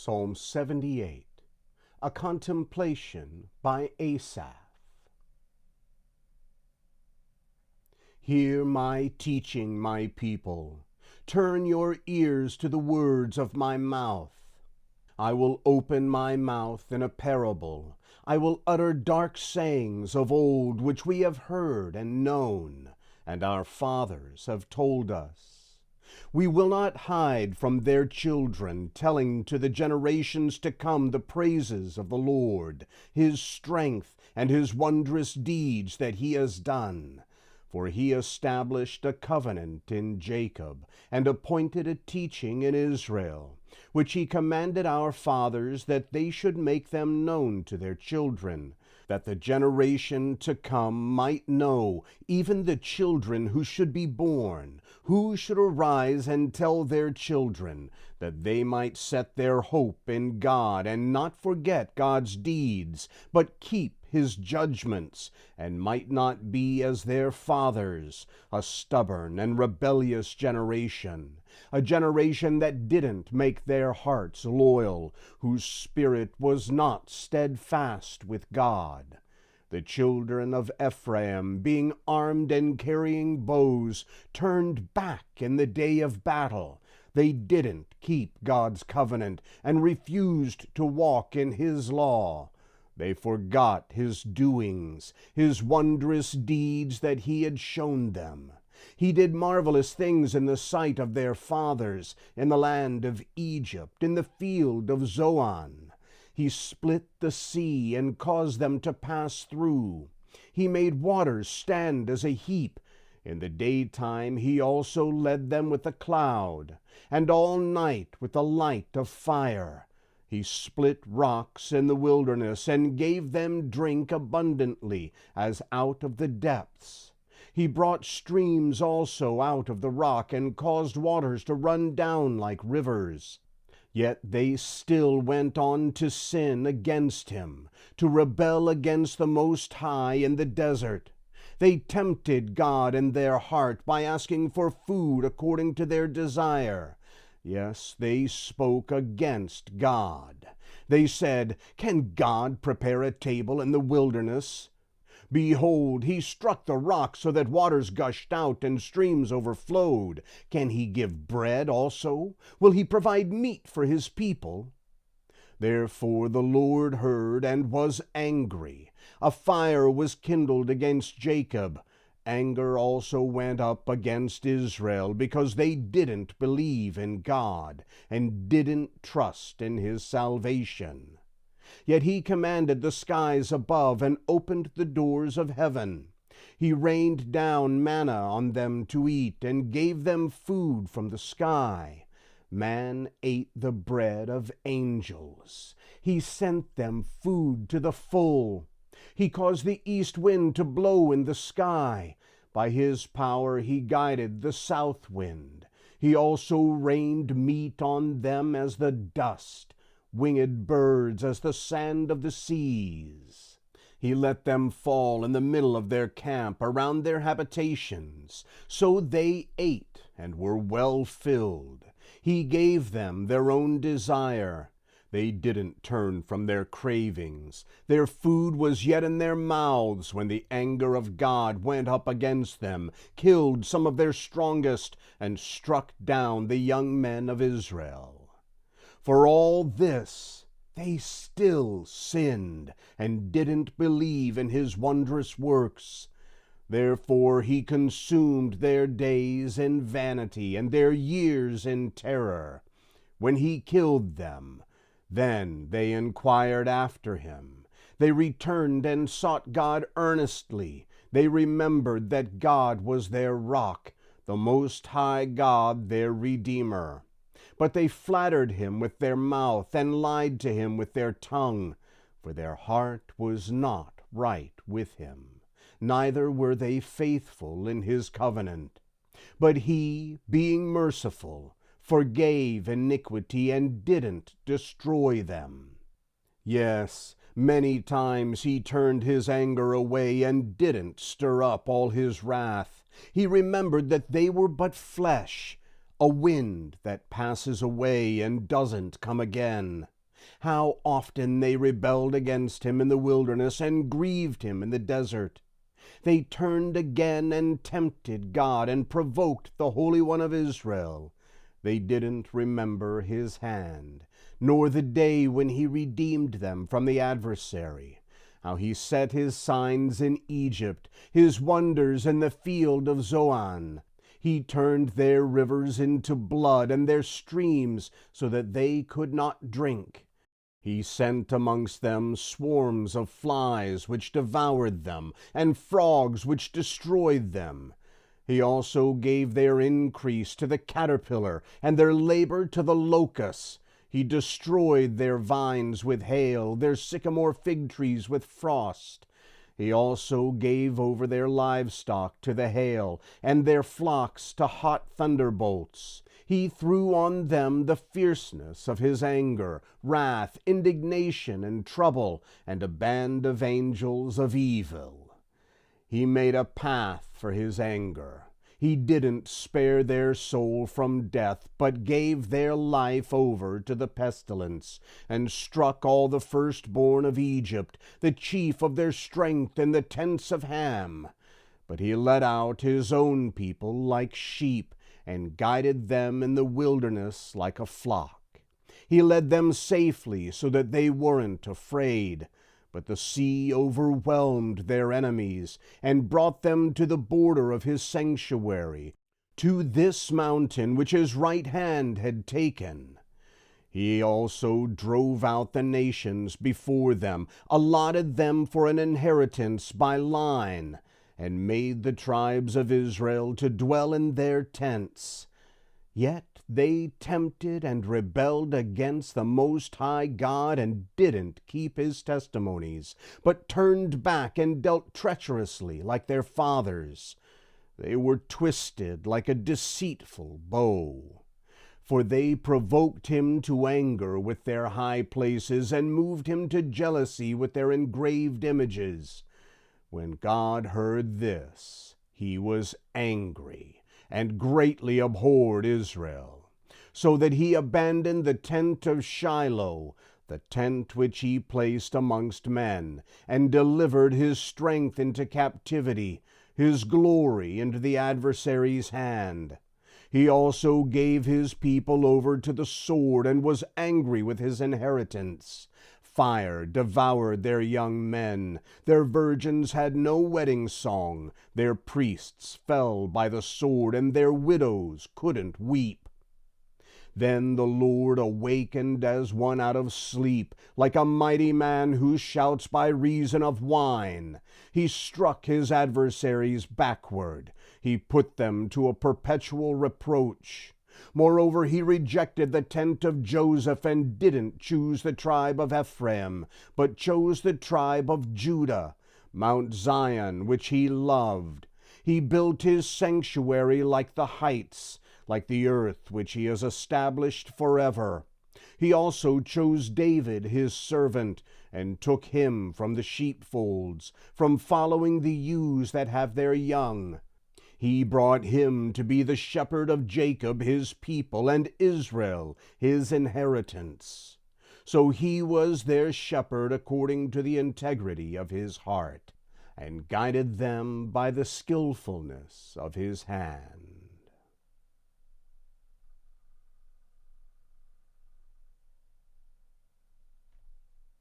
Psalm 78, a contemplation by Asaph. Hear my teaching, my people. Turn your ears to the words of my mouth. I will open my mouth in a parable. I will utter dark sayings of old, which we have heard and known, and our fathers have told us. We will not hide from their children, telling to the generations to come the praises of the Lord, his strength, and his wondrous deeds that he has done. For he established a covenant in Jacob, and appointed a teaching in Israel, which he commanded our fathers that they should make them known to their children, that the generation to come might know, even the children who should be born, who should arise and tell their children, that they might set their hope in God, and not forget God's deeds, but keep his judgments, and might not be as their fathers, a stubborn and rebellious generation, a generation that didn't make their hearts loyal, whose spirit was not steadfast with God. The children of Ephraim, being armed and carrying bows, turned back in the day of battle. They didn't keep God's covenant and refused to walk in his law. They forgot his doings, his wondrous deeds that he had shown them. He did marvelous things in the sight of their fathers, in the land of Egypt, in the field of Zoan. He split the sea and caused them to pass through. He made waters stand as a heap. In the daytime he also led them with a cloud, and all night with a light of fire. He split rocks in the wilderness, and gave them drink abundantly, as out of the depths. He brought streams also out of the rock, and caused waters to run down like rivers. Yet they still went on to sin against him, to rebel against the Most High in the desert. They tempted God in their heart by asking for food according to their desire. Yes, they spoke against God. They said, "Can God prepare a table in the wilderness? Behold, he struck the rock so that waters gushed out and streams overflowed. Can he give bread also? Will he provide meat for his people?" Therefore the Lord heard and was angry. A fire was kindled against Jacob. Anger also went up against Israel, because they didn't believe in God and didn't trust in his salvation. Yet he commanded the skies above and opened the doors of heaven. He rained down manna on them to eat, and gave them food from the sky. Man ate the bread of angels. He sent them food to the full. He caused the east wind to blow in the sky. By his power he guided the south wind. He also rained meat on them as the dust, winged birds as the sand of the seas. He let them fall in the middle of their camp, around their habitations. So they ate and were well filled. He gave them their own desire. They didn't turn from their cravings. Their food was yet in their mouths when the anger of God went up against them, killed some of their strongest, and struck down the young men of Israel. For all this, they still sinned and didn't believe in his wondrous works. Therefore he consumed their days in vanity and their years in terror. When he killed them, then they inquired after him. They returned and sought God earnestly. They remembered that God was their rock, the Most High God their Redeemer. But they flattered him with their mouth and lied to him with their tongue, for their heart was not right with him, neither were they faithful in his covenant. But he, being merciful, forgave iniquity and didn't destroy them. Yes, many times he turned his anger away and didn't stir up all his wrath. He remembered that they were but flesh, a wind that passes away and doesn't come again. How often they rebelled against him in the wilderness and grieved him in the desert. They turned again and tempted God and provoked the Holy One of Israel. They didn't remember his hand, nor the day when he redeemed them from the adversary, how he set his signs in Egypt, his wonders in the field of Zoan. He turned their rivers into blood and their streams so that they could not drink. He sent amongst them swarms of flies which devoured them, and frogs which destroyed them. He also gave their increase to the caterpillar, and their labor to the locust. He destroyed their vines with hail, their sycamore fig trees with frost. He also gave over their livestock to the hail, and their flocks to hot thunderbolts. He threw on them the fierceness of his anger, wrath, indignation, and trouble, and a band of angels of evil. He made a path for his anger. He didn't spare their soul from death, but gave their life over to the pestilence, and struck all the firstborn of Egypt, the chief of their strength in the tents of Ham. But he led out his own people like sheep, and guided them in the wilderness like a flock. He led them safely so that they weren't afraid. But the sea overwhelmed their enemies and brought them to the border of his sanctuary, to this mountain which his right hand had taken. He also drove out the nations before them, allotted them for an inheritance by line, and made the tribes of Israel to dwell in their tents. Yet they tempted and rebelled against the Most High God and didn't keep his testimonies, but turned back and dealt treacherously like their fathers. They were twisted like a deceitful bow. For they provoked him to anger with their high places and moved him to jealousy with their engraved images. When God heard this, he was angry and greatly abhorred Israel, so that he abandoned the tent of Shiloh, the tent which he placed amongst men, and delivered his strength into captivity, his glory into the adversary's hand. He also gave his people over to the sword and was angry with his inheritance. Fire devoured their young men. Their virgins had no wedding song. Their priests fell by the sword, and their widows couldn't weep. Then the Lord awakened as one out of sleep, like a mighty man who shouts by reason of wine. He struck his adversaries backward. He put them to a perpetual reproach. Moreover, he rejected the tent of Joseph and didn't choose the tribe of Ephraim, but chose the tribe of Judah, Mount Zion, which he loved. He built his sanctuary like the heights, like the earth which he has established forever. He also chose David his servant, and took him from the sheepfolds, from following the ewes that have their young. He brought him to be the shepherd of Jacob his people, and Israel his inheritance. So he was their shepherd according to the integrity of his heart, and guided them by the skillfulness of his hand.